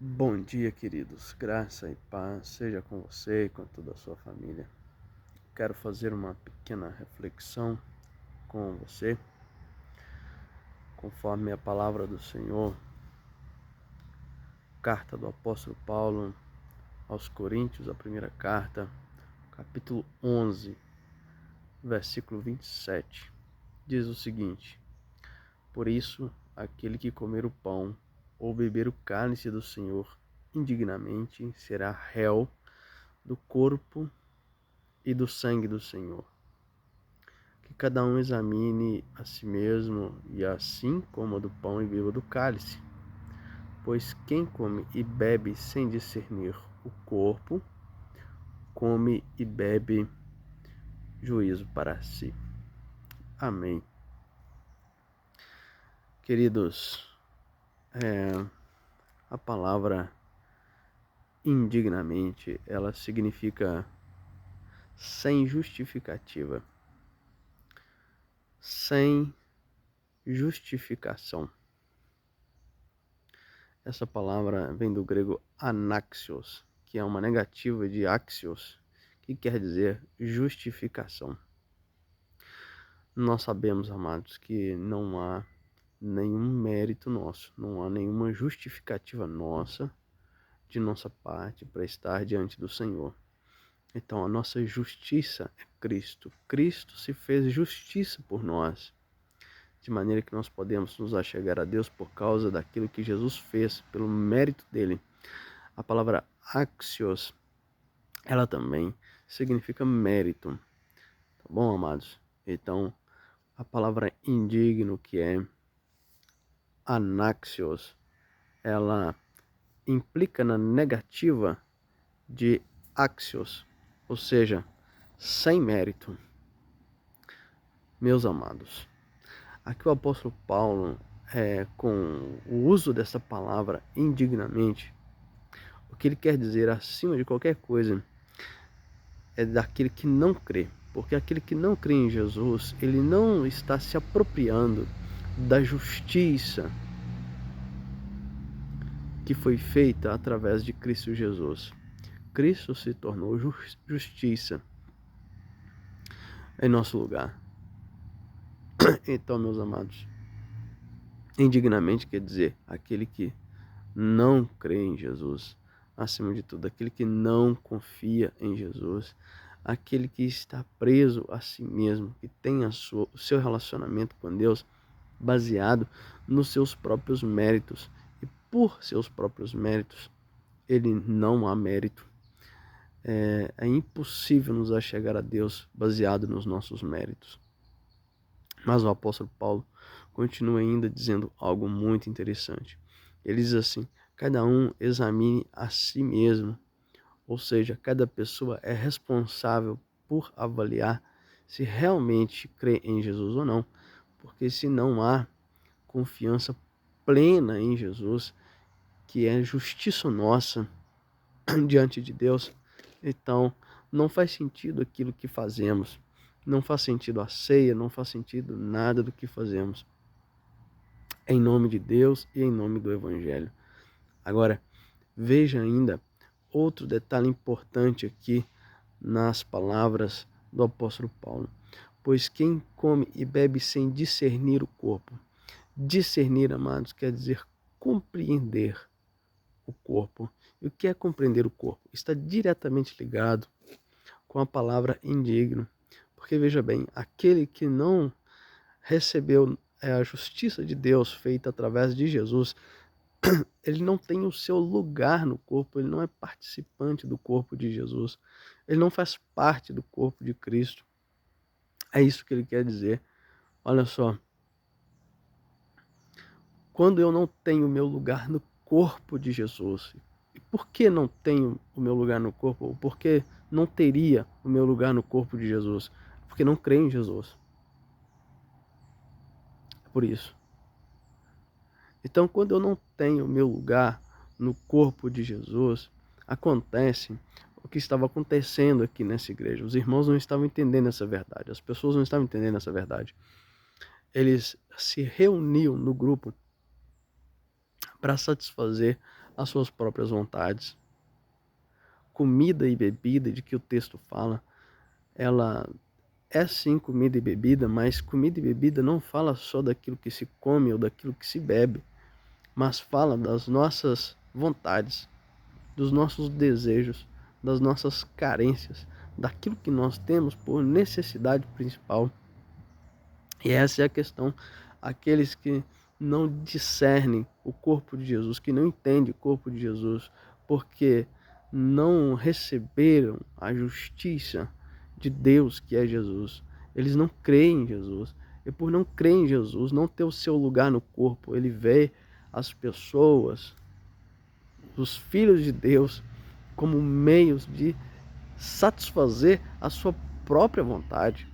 Bom dia, queridos. Graça e paz seja com você e com toda a sua família. Quero fazer uma pequena reflexão com você, conforme a palavra do Senhor, carta do apóstolo Paulo aos Coríntios, a primeira carta, capítulo 11, versículo 27. Diz o seguinte: Por isso, aquele que comer o pão ou beber o cálice do Senhor indignamente será réu do corpo e do sangue do Senhor. Que cada um examine a si mesmo, e assim coma do pão e beba do cálice. Pois quem come e bebe sem discernir o corpo, come e bebe juízo para si. Amém. Queridos, a palavra indignamente, ela significa sem justificativa, sem justificação. Essa palavra vem do grego anaxios, que é uma negativa de axios, que quer dizer justificação. Nós sabemos, amados, que não há nenhum mérito nosso, não há nenhuma justificativa nossa, de nossa parte, para estar diante do Senhor. Então, a nossa justiça é Cristo. Cristo se fez justiça por nós, de maneira que nós podemos nos achegar a Deus por causa daquilo que Jesus fez, pelo mérito dele. A palavra axios, ela também significa mérito, tá bom, amados? Então, a palavra indigno, que é anaxios, ela implica na negativa de axios, ou seja, sem mérito. Meus amados, aqui o apóstolo Paulo, com o uso dessa palavra indignamente, o que ele quer dizer acima de qualquer coisa é daquele que não crê. Porque aquele que não crê em Jesus, ele não está se apropriando da justiça que foi feita através de Cristo Jesus. Cristo se tornou justiça em nosso lugar. Então, meus amados, indignamente quer dizer aquele que não crê em Jesus, acima de tudo, aquele que não confia em Jesus, aquele que está preso a si mesmo, que tem o seu relacionamento com Deus baseado nos seus próprios méritos, e por seus próprios méritos ele não há mérito. É impossível nos achegar a Deus baseado nos nossos méritos. Mas o apóstolo Paulo continua ainda dizendo algo muito interessante. Ele diz assim: cada um examine a si mesmo, ou seja, cada pessoa é responsável por avaliar se realmente crê em Jesus ou não, porque se não há confiança plena em Jesus, que é justiça nossa diante de Deus, então não faz sentido aquilo que fazemos, não faz sentido a ceia, não faz sentido nada do que fazemos, em nome de Deus e em nome do Evangelho. Agora, veja ainda outro detalhe importante aqui nas palavras do apóstolo Paulo: pois quem come e bebe sem discernir o corpo. Discernir, amados, quer dizer compreender o corpo. E o que é compreender o corpo? Está diretamente ligado com a palavra indigno. Porque veja bem, aquele que não recebeu a justiça de Deus feita através de Jesus, ele não tem o seu lugar no corpo, ele não é participante do corpo de Jesus, ele não faz parte do corpo de Cristo. É isso que ele quer dizer. Olha só, quando eu não tenho o meu lugar no corpo de Jesus, e por que não tenho o meu lugar no corpo? Ou por que não teria o meu lugar no corpo de Jesus? Porque não creio em Jesus. É por isso. Então, quando eu não tenho o meu lugar no corpo de Jesus, acontece o que estava acontecendo aqui nessa igreja. Os irmãos não estavam entendendo essa verdade, as pessoas não estavam entendendo essa verdade. Eles se reuniam no grupo para satisfazer às suas próprias vontades. Comida e bebida de que o texto fala, ela é sim comida e bebida, mas comida e bebida não fala só daquilo que se come ou daquilo que se bebe, mas fala das nossas vontades, dos nossos desejos, das nossas carências, daquilo que nós temos por necessidade principal. E essa é a questão. Aqueles que não discernem o corpo de Jesus, que não entendem o corpo de Jesus, porque não receberam a justiça de Deus, que é Jesus. Eles não creem em Jesus. E por não crer em Jesus, não ter o seu lugar no corpo, ele vê as pessoas, os filhos de Deus, como meios de satisfazer a sua própria vontade.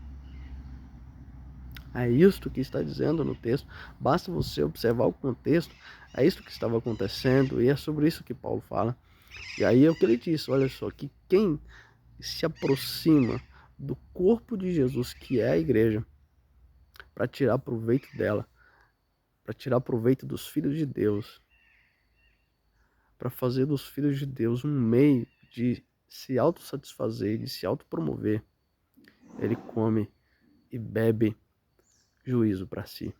É isto que está dizendo no texto. Basta você observar o contexto. É isto que estava acontecendo e é sobre isso que Paulo fala. E aí é o que ele disse, olha só, que quem se aproxima do corpo de Jesus, que é a igreja, para tirar proveito dela, para tirar proveito dos filhos de Deus, para fazer dos filhos de Deus um meio de se autossatisfazer, de se autopromover, ele come e bebe juízo para si.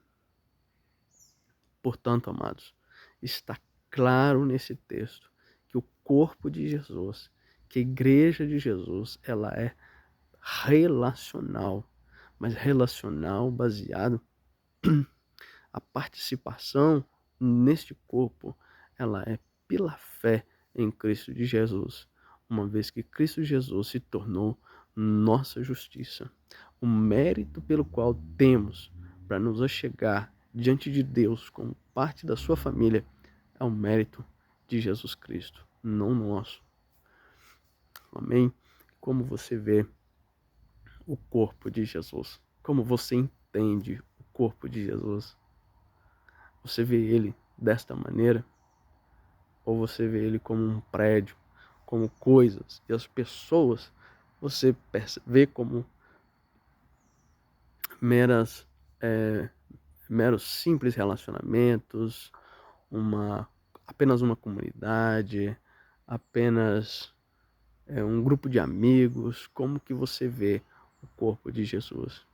Portanto, amados, está claro nesse texto que o corpo de Jesus, que a igreja de Jesus, ela é relacional, mas relacional baseado a participação neste corpo, ela é pela fé em Cristo de Jesus, uma vez que Cristo Jesus se tornou nossa justiça. O mérito pelo qual temos para nos achegar diante de Deus como parte da sua família é o mérito de Jesus Cristo, não nosso. Amém? Como você vê o corpo de Jesus? Como você entende o corpo de Jesus? Você vê ele desta maneira? Ou você vê ele como um prédio, como coisas, e as pessoas você vê como meros simples relacionamentos, apenas uma comunidade, apenas um grupo de amigos? Como que você vê o corpo de Jesus?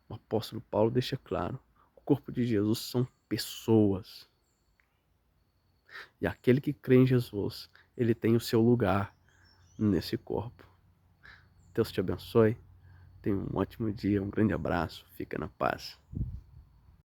O apóstolo Paulo deixa claro, o corpo de Jesus são pessoas. E aquele que crê em Jesus, ele tem o seu lugar nesse corpo. Deus te abençoe. Tenha um ótimo dia, um grande abraço. Fica na paz.